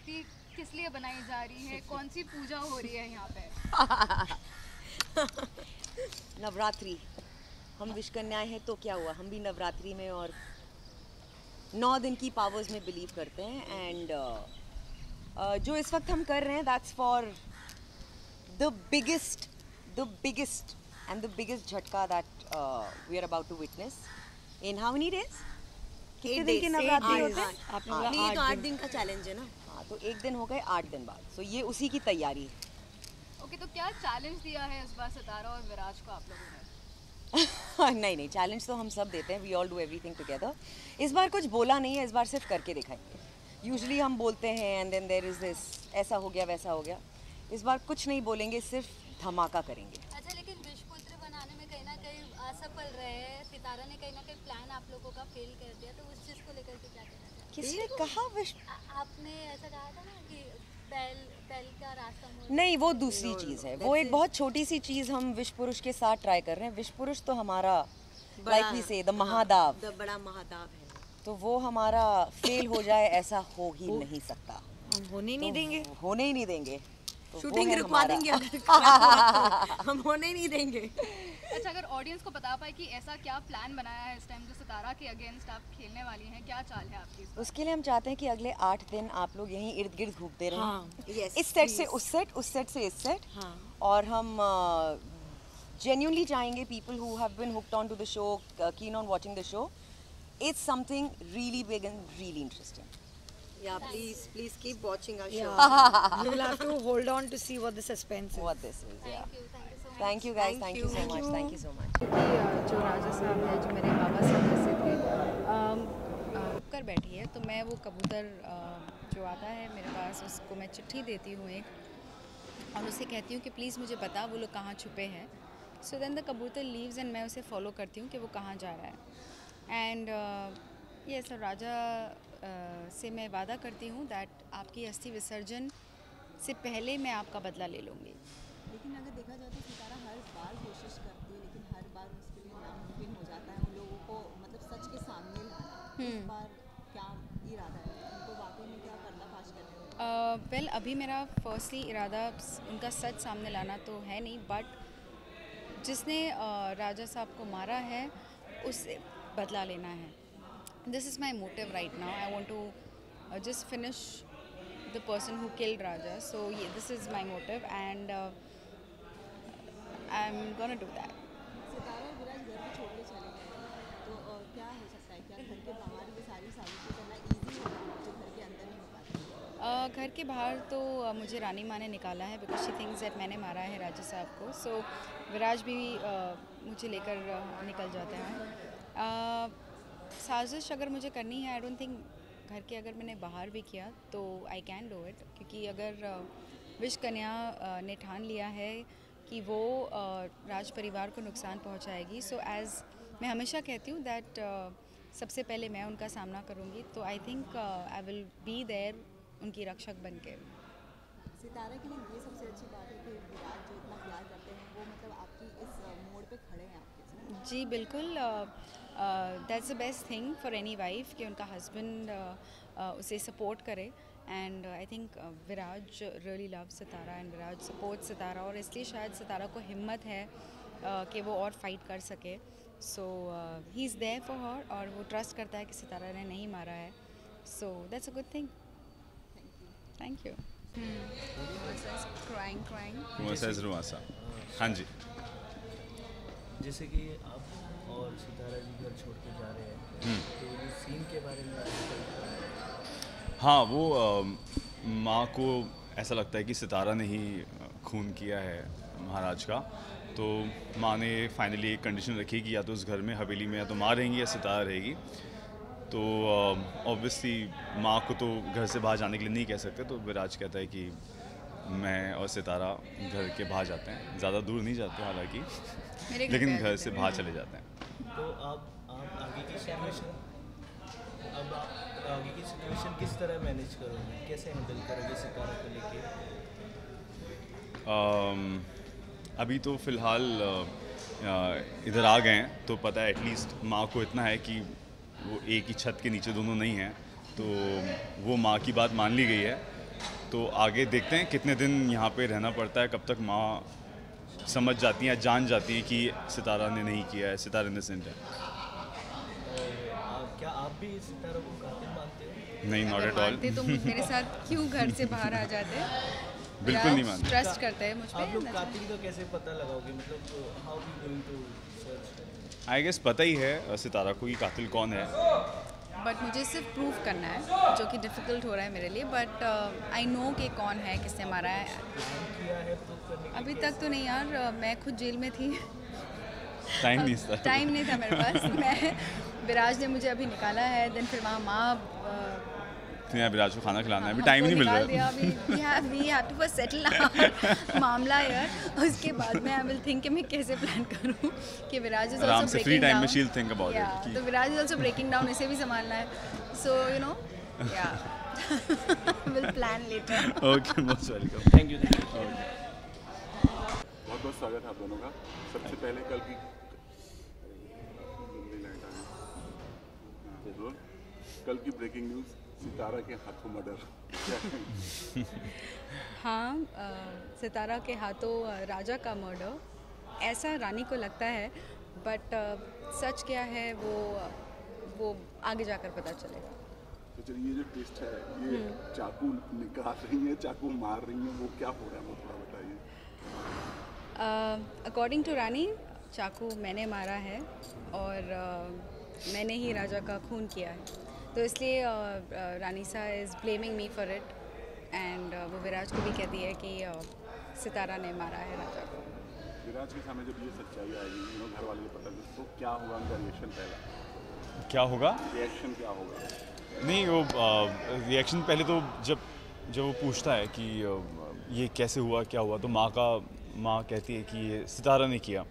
मूर्ति किस लिए बनाई जा रही है, कौन सी पूजा हो रही है यहाँ पे? नवरात्रि, हम विश कन्याएं हैं तो क्या हुआ, हम भी नवरात्रि में और 9 दिन की पावर्स में बिलीव करते हैं। एंड जो इस वक्त हम कर रहे हैं that's for the biggest and the biggest झटका that we are about to witness in how many days? कितने दिन के नवरात्रि होते हैं? ये तो 8 दिन का चैलेंज है ना। हाँ, तो 1 दिन हो गए 8 दिन बाद, सो ये उसी की तैयारी है। ओके, तो क्या चैलेंज दिया है इस बार सितारा और विराज को आप लोगों ने? नहीं, चैलेंज तो हम सब देते हैं, we all do everything together. इस बार कुछ बोला नहीं है, इस बार सिर्फ करके दिखाएंगे। यूजुअली हम बोलते हैं and then there is this, ऐसा हो गया वैसा हो गया। इस बार कुछ नहीं बोलेंगे, सिर्फ धमाका करेंगे। अच्छा, लेकिन विश्वपुत्र बनाने में कहीं ना कहीं असफल रहे हैं सितारा ने, कहीं ना कहीं प्लान आप लोगों का फेल कर दिया, तो उस चीज़ को लेकर के क्या कहना चाहिए? किसने कहा आपने ऐसा कहा था ना कि बैल का रास्ता मोड़। नहीं, वो दूसरी चीज़ है, वो एक बहुत छोटी सी चीज़ हम विश्व पुरुष के साथ ट्राई कर रहे हैं। विश्व पुरुष तो हमारा लाइक वी से द महादाव, द बड़ा महादाव है, तो वो हमारा फेल हो जाए ऐसा हो ही नहीं सकता। हम होने नहीं देंगे, होने ही नहीं देंगे, तो शूटिंग रुकवा देंगे हम होने नहीं देंगे। अच्छा, अगर ऑडियंस को बता पाए कि ऐसा क्या प्लान बनाया है इस टाइम जो सितारा के अगेंस्ट आप खेलने वाली हैं, क्या चाल है आपकी? उसके लिए हम चाहते हैं कि अगले 8 दिन आप लोग यहीं इर्द गिर्द घूमते रहें। हाँ, yes, इस सेट से उस सेट, उस सेट से इस सेट। हाँ। और हम जेन्युइनली चाहेंगे people who have been hooked on to the show, keen on watching the show, it's something really big and really interesting. Yeah, please keep watching our show. You will have to hold on to see what the suspense is. What this is, yeah. Thank you so much. Thank you guys, thank you so much, thank you so much. जो राजा साहब है, जो मेरे बाबा साहब जैसे थे, कर बैठी है, तो मैं वो कबूतर जो आता है मेरे पास, उसको मैं चिट्ठी देती हूँ एक, और उसे कहती हूँ कि प्लीज़ मुझे बता वो लोग कहाँ छुपे हैं। सो देन द कबूतर लीव्स एंड मैं उसे फॉलो करती हूँ कि वो कहाँ जा रहा है। एंड ये सर राजा से मैं वादा करती हूँ दैट आपकी अस्थि विसर्जन से पहले मैं आपका बदला ले लूँगी। लेकिन अगर देखा जाए तो सितारा हर बार कोशिश करती है, लेकिन हर बार उसके लिए नामुमकिन हो जाता है उन लोगों को मतलब सच के सामने लाना। इस बार क्या इरादा है उनको, वाकई में क्या पर्दाफाश करने का? वेल, अभी मेरा फर्स्टली इरादा उनका सच सामने लाना तो है नहीं, बट जिसने राजा साहब को मारा है उससे बदला लेना है। This is my motive right now. I want to just finish the person who killed Raja. So yeah, this is my motive, and I'm gonna do that. सितारा और विराज घर भी छोड़ के चले गए, तो क्या हो सकता है, क्या घर के बाहर ये सारी साजिशें करना ईजी होगा जो घर के अंदर नहीं हो पाती? घर के बाहर तो मुझे रानी माँ ने निकाला है, बिकॉज शी थिंक्स दैट मैंने मारा है राजा साहब को। सो विराज भी मुझे लेकर निकल जाते हैं। साजिश अगर मुझे करनी है, आई डोंट थिंक घर के अगर मैंने बाहर भी किया तो आई कैन डू इट, क्योंकि अगर विश कन्या ने ठान लिया है कि वो राज परिवार को नुकसान पहुंचाएगी, सो एज़ मैं हमेशा कहती हूँ दैट सबसे पहले मैं उनका सामना करूँगी, तो I think I will be there उनकी रक्षक बन के। सितारा के लिए ये सबसे अच्छी बात है कि विराज जो इतना प्यार करते हैं वो मतलब आपकी इस मोड़ पे खड़े हैं आपके साथ। जी बिल्कुल, that's the best thing for any wife कि उनका हस्बैंड उसे सपोर्ट करे। And I think Viraj really love Sitara and Viraj support Sitara, और इसलिए शायद सितारा को हिम्मत है कि वो और फाइट कर सके। So he is there for her, और वो ट्रस्ट करता है कि सितारा ने नहीं मारा है। So that's a good thing. Thank you. रुआसा। हाँ जी, जैसे कि आप और सितारा जी घर छोड़ के जा रहे हैं, तो ये सीन के बारे में हाँ, वो माँ को ऐसा लगता है कि सितारा ने ही खून किया है महाराज का, तो माँ ने फाइनली एक कंडीशन रखी कि या तो उस घर में हवेली में या तो माँ रहेंगी या सितारा रहेगी। तो ऑब्वियसली माँ को तो घर से बाहर जाने के लिए नहीं कह सकते, तो विराज कहता है कि मैं और सितारा घर के बाहर जाते हैं, ज़्यादा दूर नहीं जाते हालांकि, लेकिन घर से बाहर चले जाते हैं। तो आप आगे की सिचुएशन किस तरह मैनेज करोगे, कैसे हैंडल करोगे सितारा को लेके? अभी तो फ़िलहाल इधर आ गए हैं, तो पता है एटलीस्ट माँ को इतना है कि वो एक ही छत के नीचे दोनों नहीं हैं, तो वो माँ की बात मान ली गई है। तो आगे देखते हैं कितने दिन यहाँ पे रहना पड़ता है, कब तक माँ समझ जाती हैं, जान जाती हैं कि सितारा ने नहीं किया है, सितारा इनोसेंट है। क्या आप भी सितारा को कातिल मानते हो? नहीं, नॉट एट ऑल। मानते तो मेरे साथ क्यों घर से बाहर आ जाते? बिल्कुल नहीं मानते। ट्रस्ट करते हैं मुझ पे। आप लोग कातिल का कैसे पता लगाओगे, मतलब how we going to search? I guess पता ही है सितारा को कि कातिल कौन है। बट मुझे सिर्फ प्रूव करना है, जो कि डिफ़िकल्ट हो रहा है मेरे लिए, बट आई नो कि कौन है, किसने मारा है। अभी तक तो नहीं यार, मैं खुद जेल में थी। टाइम नहीं था। टाइम नहीं था मेरे पास। मैं विराज ने मुझे अभी निकाला है, देन फिर वहाँ माँ विराज को खाना खिलाना है, अभी टाइम नहीं मिल रहा है। We have to first settle मामला यार, उसके बाद में आई विल थिंक कि मैं कैसे प्लान करूँ कि विराज इज आराम आल्सो से फ्री ब्रेकिंग टाइम डाउन। में शील थिंक अबाउट इट। तो Viraj is also breaking down, इसे भी संभालना है, सो यू नो या will plan later. Okay, most welcome. Thank you. बहुत बहुत स्वागत है आप दोनों का। सबसे पहले कल की ब्रेकिंग न्यूज़, सितारा के हाथों मर्डर। हाँ, सितारा के हाथों राजा का मर्डर, ऐसा रानी को लगता है, बट सच क्या है वो आगे जाकर पता चलेगा। तो चलिए, ये जो ट्विस्ट है, ये चाकू निकाल रही है, चाकू मार रही है, वो क्या हो रहा है वो थोड़ा बताइए। अकॉर्डिंग टू रानी, चाकू मैंने मारा है और मैंने ही राजा का खून किया है, तो इसलिए रानी सा is blaming me for it, and वो विराज को भी कहती है कि सितारा ने मारा है राजा को। विराज के सामने जब ये सच्चाई आएगी, घर वाले को पता चले, तो क्या होगा उनका रिएक्शन? पहला क्या होगा? रिएक्शन क्या होगा? नहीं, वो रिएक्शन पहले तो जब वो पूछता है कि ये कैसे हुआ, क्या हुआ, तो माँ कहती है कि ये सितारा ने किया,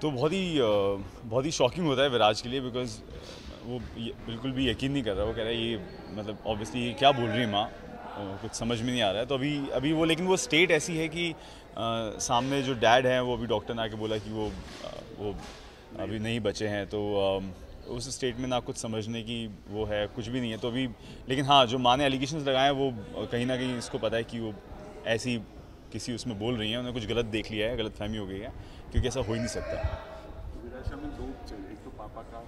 तो बहुत ही शॉकिंग होता है विराज के लिए, बिकॉज वो बिल्कुल भी यकीन नहीं कर रहा। वो कह रहा है ये मतलब ऑब्वियसली क्या बोल रही है माँ, कुछ समझ में नहीं आ रहा है। तो अभी वो, लेकिन वो स्टेट ऐसी है कि सामने जो डैड हैं वो अभी डॉक्टर ने आके बोला कि वो अभी नहीं बचे हैं, तो उस स्टेट में ना कुछ समझने की वो है, कुछ भी नहीं है। तो अभी, लेकिन हाँ, जो माँ ने एलिगेशंस लगाए हैं वो कहीं ना कहीं इसको पता है कि वो ऐसी किसी उसमें बोल रही हैं, उन्हें कुछ गलत देख लिया है, गलत फहमी हो गई है, क्योंकि ऐसा हो ही नहीं सकता। विराज में दो चाहिए, एक तो पापा का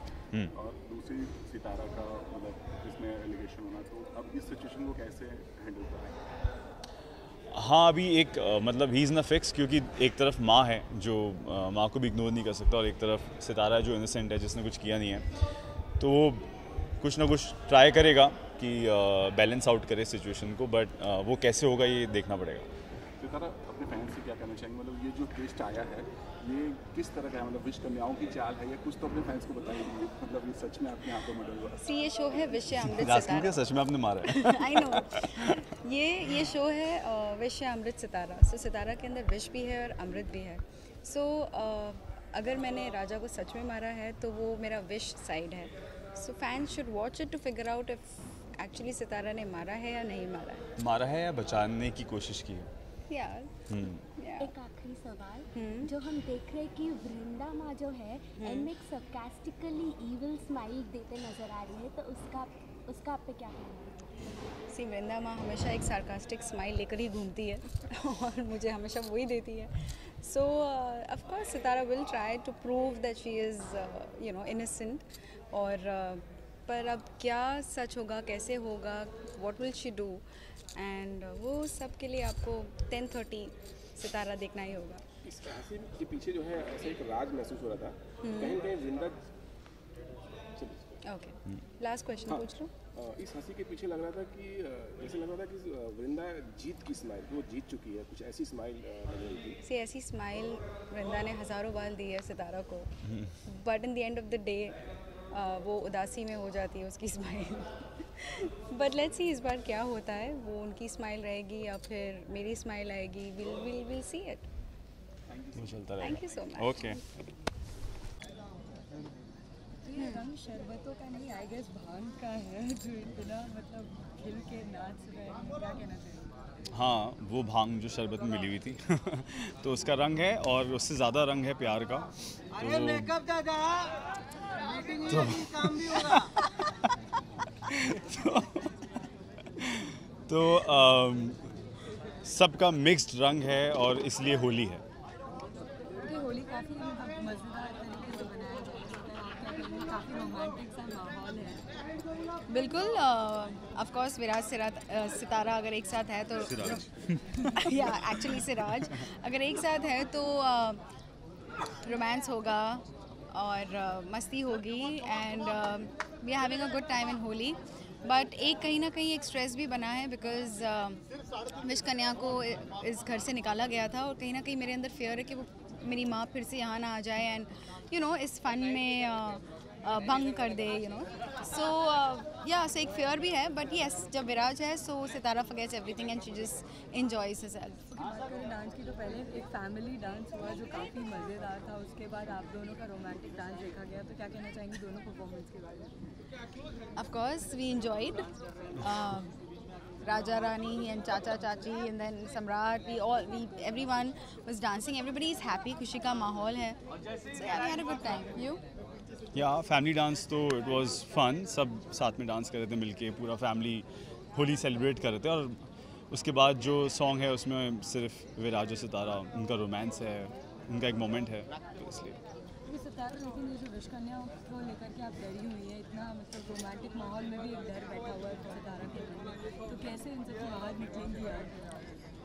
और दूसरी सितारा का, मतलब इसमें एलिगेशन होना, तो अब इस सिचुएशन को कैसे हैंडल करें? हाँ, अभी एक मतलब ही इज़ ना फिक्स, क्योंकि एक तरफ माँ है जो माँ को भी इग्नोर नहीं कर सकता, और एक तरफ सितारा है जो इनोसेंट है, जिसने कुछ किया नहीं है, तो वो कुछ ना कुछ ट्राई करेगा कि बैलेंस आउट करे सिचुएशन को, बट वो कैसे होगा ये देखना पड़ेगा। सितारा अपने फैंस से क्या कहना चाहेंगे, मतलब ये जो ट्विस्ट आया है ये किस तरह का है, मतलब विश कन्याओं की चाल है, या कुछ तो अपने फैंस को बताइए, मतलब ये सच में आपके हाथों मर्डर हुआ? सी ये शो है विश्व अमृत रास्ते सितारा। सच में आपने मारा है। आई नो, ये शो है विश्व अमृत सितारा। सो सितारा के अंदर विश भी है और अमृत भी है। सो अगर मैंने राजा को सच में मारा है तो वो मेरा विश साइड है। So fans should watch it to figure out if actually Sitara ने मारा है या नहीं मारा है। मारा है या बचाने की कोशिश की है। यार एक आखिरी सवाल, जो हम देख रहे हैं कि वृंदा माँ जो है एंड में एक सरकास्टिकली इविल स्माइल देते नजर आ रही है, तो उसका आप पे क्या कहना है? सी, वृंदा माँ हमेशा एक सार्कास्टिक स्माइल लेकर ही घूमती है और मुझे हमेशा वही देती है। So of course Sitara will try to prove that she is you know innocent, और पर अब क्या सच होगा, कैसे होगा, what will she do, and वो सब के लिए आपको 10:30 सितारा देखना ही होगा। इस हंसी के पीछे जो है ऐसा एक राज महसूस हो रहा था, कहीं कहीं वृंदा। ओके, लास्ट क्वेश्चन पूछ लो। इस हंसी के पीछे लग रहा था कि जैसे लग रहा था कि वृंदा जीत की स्माइल, वो जीत चुकी है, कुछ ऐसी स्माइल लग रही थी। सी, ऐसी स्माइल वृंदा ने हज़ारों बार दी है सितारा को, but in the end of the day वो उदासी में हो जाती है उसकी स्माइल। बट लेट्स सी इस बार क्या होता है, वो उनकी स्माइल रहेगी या फिर मेरी स्माइल आएगी, विल सी इट। वो चलता रहेगा। Thank you so much. Okay. ये रंग शरबतों का नहीं, आई गेस भांग का है, जो इतना मतलब खिल के नाच रहे हैं, क्या कहना चाहिए? हाँ, वो भांग जो शरबत में मिली हुई थी तो उसका रंग है, और उससे ज़्यादा रंग है प्यार का। तो मेकअप दादा, मीटिंग हुई, काम भी होगा। तो सबका मिक्स्ड रंग है और इसलिए होली है। होली काफ़ी मज़ेदार तरीके से मनाया जाता है, काफ़ी रोमांटिक सा माहौल है। बिल्कुल, ऑफ कोर्स विराज सितारा अगर एक साथ है तो या एक्चुअली सिराज अगर एक साथ है तो रोमांस होगा और मस्ती होगी and we are having a good time in Holi. But एक कहीं ना कहीं एक स्ट्रेस भी बना है बिकॉज विश कन्या को इस घर से निकाला गया था और कहीं ना कहीं मेरे अंदर फेयर है कि वो मेरी माँ फिर से यहाँ ना आ जाए एंड यू नो इस फन में भंग कर दे, यू नो। सो या सो एक फेयर भी है, बट यस जब विराज है so Sitara forgets everything and she just enjoys herself. Dance की तो पहले एक फैमिली डांस हुआ जो काफ़ी मज़ेदार था, उसके बाद आप दोनों का रोमांटिक डांस देखा गया, तो क्या कहना चाहेंगी दोनों परफॉर्मेंस के बारे में? Of course we enjoyed Raja Rani and Chacha Chachi and then Samrat, everyone was dancing, everybody is happy, खुशी का माहौल है, so yeah, we had a good time. You? या फैमिली डांस तो इट वाज फन, सब साथ में dance कर रहे थे मिलके, पूरा फैमिली होली सेलिब्रेट कर रहे थे। और उसके बाद जो सॉन्ग है उसमें सिर्फ विराज और सितारा, उनका रोमांस है, उनका एक मोमेंट है, तो इसलिए। सितारा, लेकिन ये जो विश कन्या को लेकर के आप डरी हुई है, इतना मतलब रोमांटिक माहौल में भी एक डर बैठा हुआ है सितारा के लिए, तो कैसे इन सबसे बाहर निकलेंगी आप?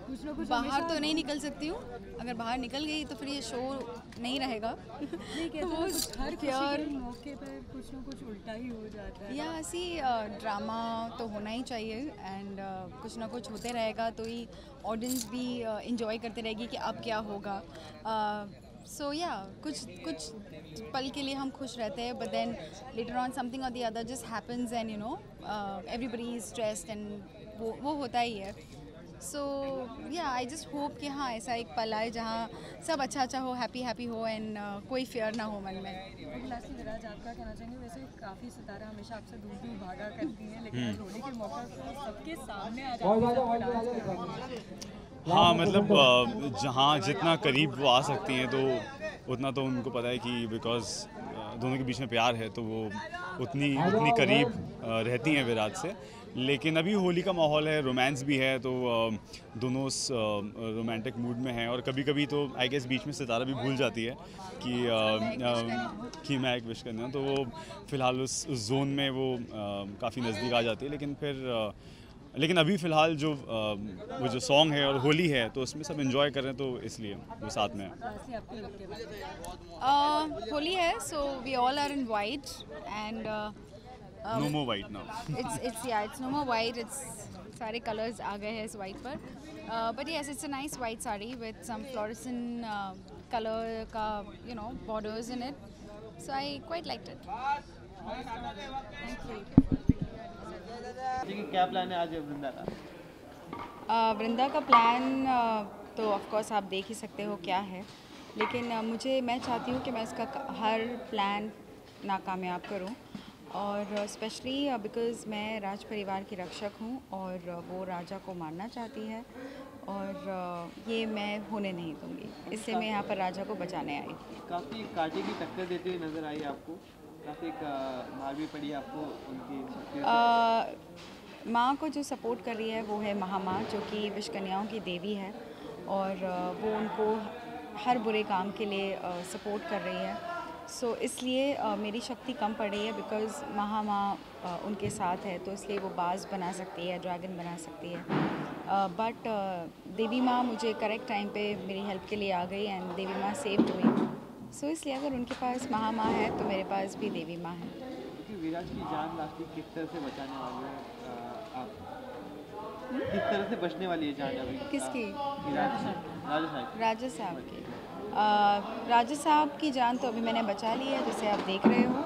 कुछ ना कुछ बाहर तो नहीं निकल सकती हूँ, अगर बाहर निकल गई तो फिर ये शो नहीं रहेगा। तो वो हर किसी मौके पर कुछ ना कुछ उल्टा ही हो जाता है। या ऐसी ड्रामा तो होना ही चाहिए एंड कुछ ना कुछ होते रहेगा तो ही ऑडियंस भी इंजॉय करते रहेगी कि अब क्या होगा। सो या कुछ पल के लिए हम खुश रहते हैं, but then later on something और the other just happens and you know everybody is stressed and वो होता ही है। सो या आई जस्ट होप कि हाँ ऐसा एक पल आए जहाँ सब अच्छा हो, हैप्पी हो एंड कोई फियर ना हो मन में। लास्टली विराज, आप क्या कहना चाहेंगे? वैसे काफ़ी सितारा हमेशा आपसे दूर भागा करती हैं, लेकिन होली के मौके पर सबके सामने आ जाती है। हाँ, मतलब जहाँ जितना करीब वो आ सकती हैं तो उतना तो उनको पता है कि बिकॉज दोनों के बीच में प्यार है तो वो उतनी करीब रहती हैं विराज से। लेकिन अभी होली का माहौल है, रोमांस भी है, तो दोनों रोमांटिक मूड में हैं। और कभी कभी तो आई गेस बीच में सितारा भी भूल जाती है कि मैं एक विश करना हूँ, तो वो फ़िलहाल उस जोन में वो काफ़ी नज़दीक आ जाती है। लेकिन अभी फ़िलहाल वो जो सॉन्ग है और होली है तो उसमें सब एंजॉय कर रहे हैं, तो इसलिए वो साथ में है। होली है so we all are in white and no more white now. it's no more white. It's सारे कलर्स आ गए हैं इस वाइट पर, but yes it's a nice white sari with some fluorescent colour का you know borders in it, so I quite liked it. क्या plan है आज वृंदा का? वृंदा का प्लान तो ऑफ कोर्स आप देख ही सकते हो क्या है, लेकिन मैं चाहती हूँ कि मैं इसका हर प्लान नाकामयाब करूँ, और स्पेशली बिकॉज़ मैं राज परिवार की रक्षक हूँ और वो राजा को मारना चाहती है और ये मैं होने नहीं दूँगी, इसलिए मैं यहाँ पर राजा को बचाने आई। काफ़ी कांटे की टक्कर देती हुई नज़र आई आपको, काफ़ी मार भी पड़ी आपको उनकी माँ को जो सपोर्ट कर रही है वो है महामाँ, जो कि विश कन्याओं की देवी है, और वो उनको हर बुरे काम के लिए सपोर्ट कर रही है। सो इसलिए मेरी शक्ति कम पड़ रही है बिकॉज़ महामाँ उनके साथ है, तो इसलिए वो बाज बना सकती है, ड्रैगन बना सकती है। बट देवी माँ मुझे करेक्ट टाइम पे मेरी हेल्प के लिए आ गई एंड देवी माँ सेव्ड मी। सो इसलिए अगर उनके पास महामाँ है तो मेरे पास भी देवी माँ है। विराज की जान लास्टली किस तरह से बचाने वाले हैं आप? किस तरह से बचने वाली है जान अभी? किसकी? राजा साहब की। राजा साहब की जान तो अभी मैंने बचा ली है, जैसे आप देख रहे हो।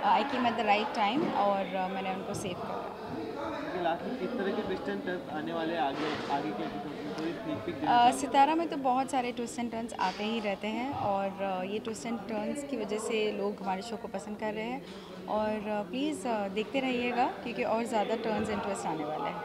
I came at the right time और मैंने उनको सेव करा। लास्ट में किस तरह के ट्विस्ट एंड टर्न्स आने वाले आगे के एपिसोड में? सितारा में तो बहुत सारे ट्विस्ट एंड टर्न्स आते ही रहते हैं, और ये ट्विस्ट एंड टर्न्स की वजह से लोग हमारे शो को पसंद कर रहे हैं, और प्लीज़ देखते रहिएगा क्योंकि और ज़्यादा टर्न्स एंड ट्विस्ट आने वाले हैं।